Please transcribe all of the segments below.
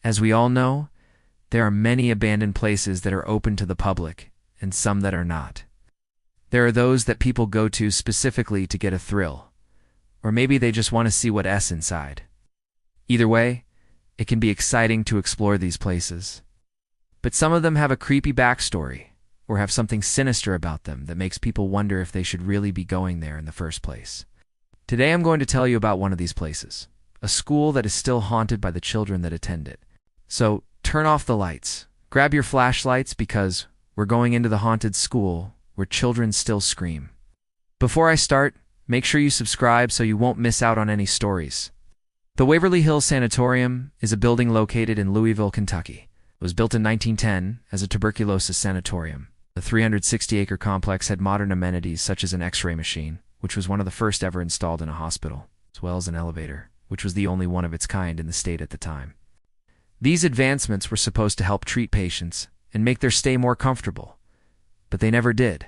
As we all know, there are many abandoned places that are open to the public, and some that are not. There are those that people go to specifically to get a thrill, or maybe they just want to see what's inside. Either way, it can be exciting to explore these places. But some of them have a creepy backstory, or have something sinister about them that makes people wonder if they should really be going there in the first place. Today I'm going to tell you about one of these places, a school that is still haunted by the children that attend it. So, turn off the lights, grab your flashlights because we're going into the haunted school where children still scream. Before I start, make sure you subscribe so you won't miss out on any stories. The Waverly Hills Sanatorium is a building located in Louisville, Kentucky. It was built in 1910 as a tuberculosis sanatorium. The 360-acre complex had modern amenities such as an X-ray machine, which was one of the first ever installed in a hospital, as well as an elevator, which was the only one of its kind in the state at the time. These advancements were supposed to help treat patients and make their stay more comfortable, but they never did.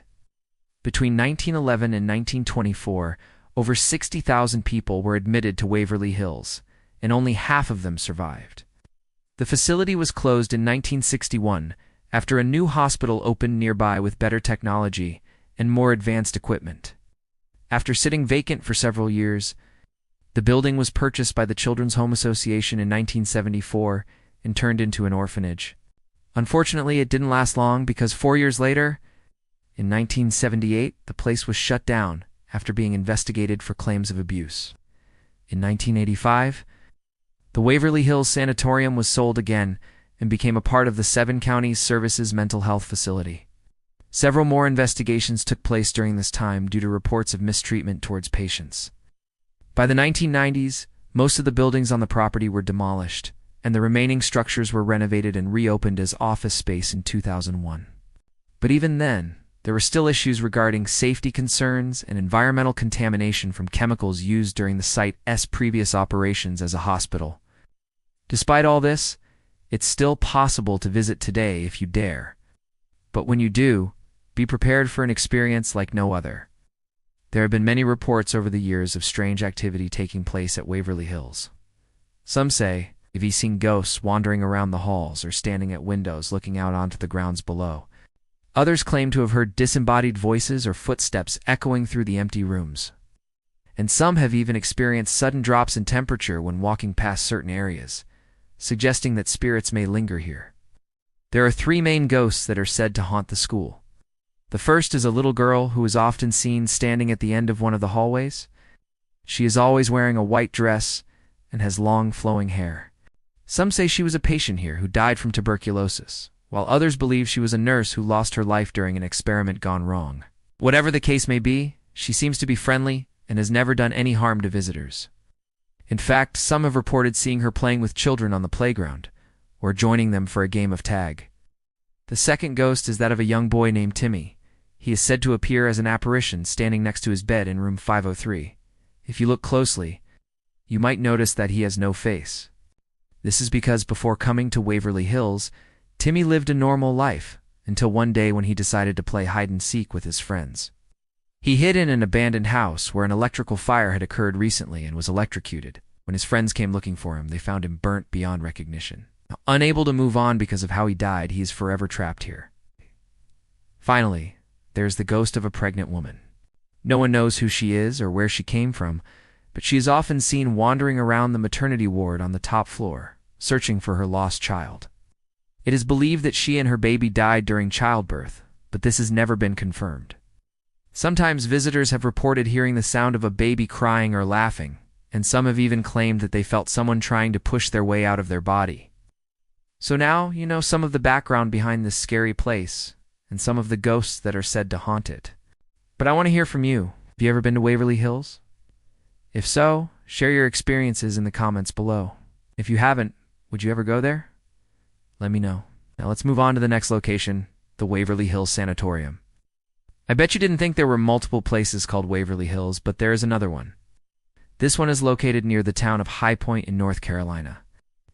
Between 1911 and 1924, over 60,000 people were admitted to Waverly Hills, and only half of them survived. The facility was closed in 1961 after a new hospital opened nearby with better technology and more advanced equipment. After sitting vacant for several years, the building was purchased by the Children's Home Association in 1974 and turned into an orphanage. Unfortunately, it didn't last long because 4 years later, in 1978, the place was shut down after being investigated for claims of abuse. In 1985, the Waverly Hills Sanatorium was sold again and became a part of the 7 Counties Services mental health facility. Several more investigations took place during this time due to reports of mistreatment towards patients. By the 1990s, most of the buildings on the property were demolished, and the remaining structures were renovated and reopened as office space in 2001. But even then, there were still issues regarding safety concerns and environmental contamination from chemicals used during the site's previous operations as a hospital. Despite all this, it's still possible to visit today if you dare. But when you do, be prepared for an experience like no other. There have been many reports over the years of strange activity taking place at Waverly Hills. Some say they've seen ghosts wandering around the halls or standing at windows looking out onto the grounds below. Others claim to have heard disembodied voices or footsteps echoing through the empty rooms. And some have even experienced sudden drops in temperature when walking past certain areas, suggesting that spirits may linger here. There are 3 main ghosts that are said to haunt the school. The first is a little girl who is often seen standing at the end of one of the hallways. She is always wearing a white dress and has long flowing hair. Some say she was a patient here who died from tuberculosis, while others believe she was a nurse who lost her life during an experiment gone wrong. Whatever the case may be, she seems to be friendly and has never done any harm to visitors. In fact, some have reported seeing her playing with children on the playground, or joining them for a game of tag. The second ghost is that of a young boy named Timmy. He is said to appear as an apparition standing next to his bed in room 503. If you look closely, you might notice that he has no face. This is because before coming to Waverly Hills, Timmy lived a normal life, until one day when he decided to play hide-and-seek with his friends. He hid in an abandoned house where an electrical fire had occurred recently and was electrocuted. When his friends came looking for him, they found him burnt beyond recognition. Now, unable to move on because of how he died, he is forever trapped here. Finally, there is the ghost of a pregnant woman. No one knows who she is or where she came from, but she is often seen wandering around the maternity ward on the top floor, searching for her lost child. It is believed that she and her baby died during childbirth, but this has never been confirmed. Sometimes visitors have reported hearing the sound of a baby crying or laughing, and some have even claimed that they felt someone trying to push their way out of their body. So now you know some of the background behind this scary place, and some of the ghosts that are said to haunt it. But I want to hear from you. Have you ever been to Waverly Hills? If so, share your experiences in the comments below. If you haven't, would you ever go there? Let me know. Now let's move on to the next location, the Waverly Hills Sanatorium. I bet you didn't think there were multiple places called Waverly Hills, but there is another one. This one is located near the town of High Point in North Carolina.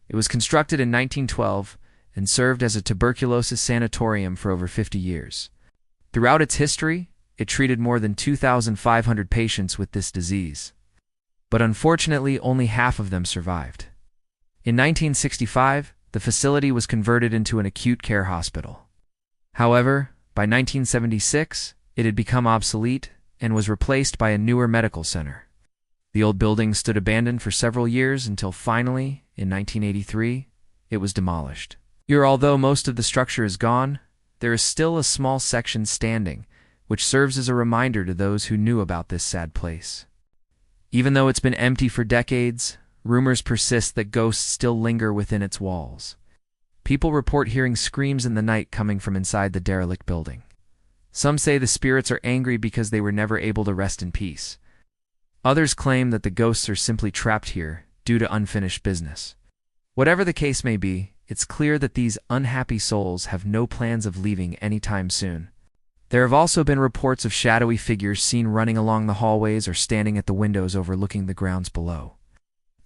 It was constructed in 1912 and served as a tuberculosis sanatorium for over 50 years. Throughout its history, it treated more than 2,500 patients with this disease. But unfortunately, only half of them survived. In 1965, the facility was converted into an acute care hospital. However, by 1976, it had become obsolete and was replaced by a newer medical center. The old building stood abandoned for several years until finally, in 1983, it was demolished. Here, although most of the structure is gone, there is still a small section standing, which serves as a reminder to those who knew about this sad place. Even though it's been empty for decades, rumors persist that ghosts still linger within its walls. People report hearing screams in the night coming from inside the derelict building. Some say the spirits are angry because they were never able to rest in peace. Others claim that the ghosts are simply trapped here due to unfinished business. Whatever the case may be, it's clear that these unhappy souls have no plans of leaving anytime soon. There have also been reports of shadowy figures seen running along the hallways or standing at the windows overlooking the grounds below.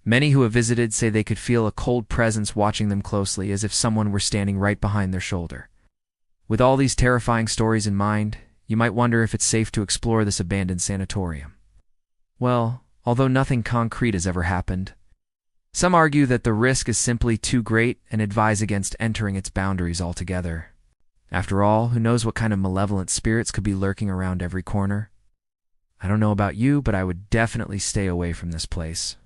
Many who have visited say they could feel a cold presence watching them closely, as if someone were standing right behind their shoulder. With all these terrifying stories in mind, you might wonder if it's safe to explore this abandoned sanatorium. Well, although nothing concrete has ever happened, some argue that the risk is simply too great and advise against entering its boundaries altogether. After all, who knows what kind of malevolent spirits could be lurking around every corner? I don't know about you, but I would definitely stay away from this place.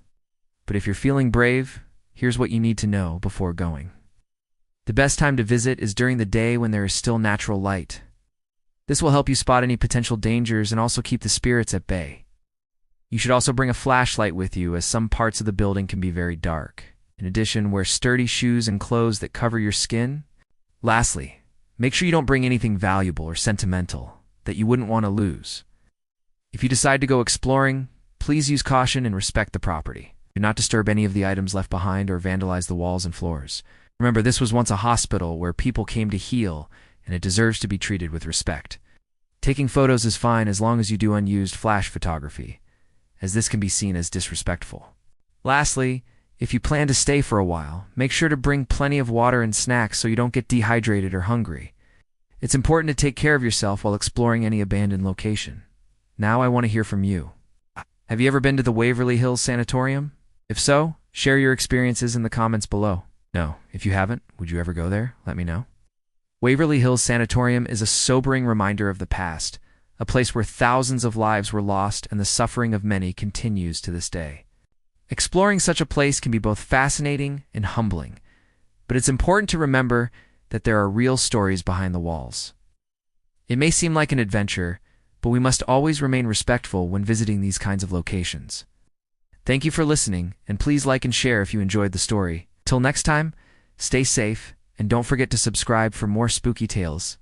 But if you're feeling brave, here's what you need to know before going. The best time to visit is during the day when there is still natural light. This will help you spot any potential dangers and also keep the spirits at bay. You should also bring a flashlight with you, as some parts of the building can be very dark. In addition, wear sturdy shoes and clothes that cover your skin. Lastly, make sure you don't bring anything valuable or sentimental that you wouldn't want to lose. If you decide to go exploring, please use caution and respect the property. Do not disturb any of the items left behind or vandalize the walls and floors. Remember, this was once a hospital where people came to heal, and it deserves to be treated with respect. Taking photos is fine as long as you do unused flash photography, as this can be seen as disrespectful. Lastly, if you plan to stay for a while, make sure to bring plenty of water and snacks so you don't get dehydrated or hungry. It's important to take care of yourself while exploring any abandoned location. Now I want to hear from you. Have you ever been to the Waverly Hills Sanatorium? If so, share your experiences in the comments below. No, if you haven't, would you ever go there? Let me know. Waverly Hills Sanatorium is a sobering reminder of the past, a place where thousands of lives were lost and the suffering of many continues to this day. Exploring such a place can be both fascinating and humbling, but it's important to remember that there are real stories behind the walls. It may seem like an adventure, but we must always remain respectful when visiting these kinds of locations. Thank you for listening, and please like and share if you enjoyed the story. Till next time, stay safe, and don't forget to subscribe for more spooky tales.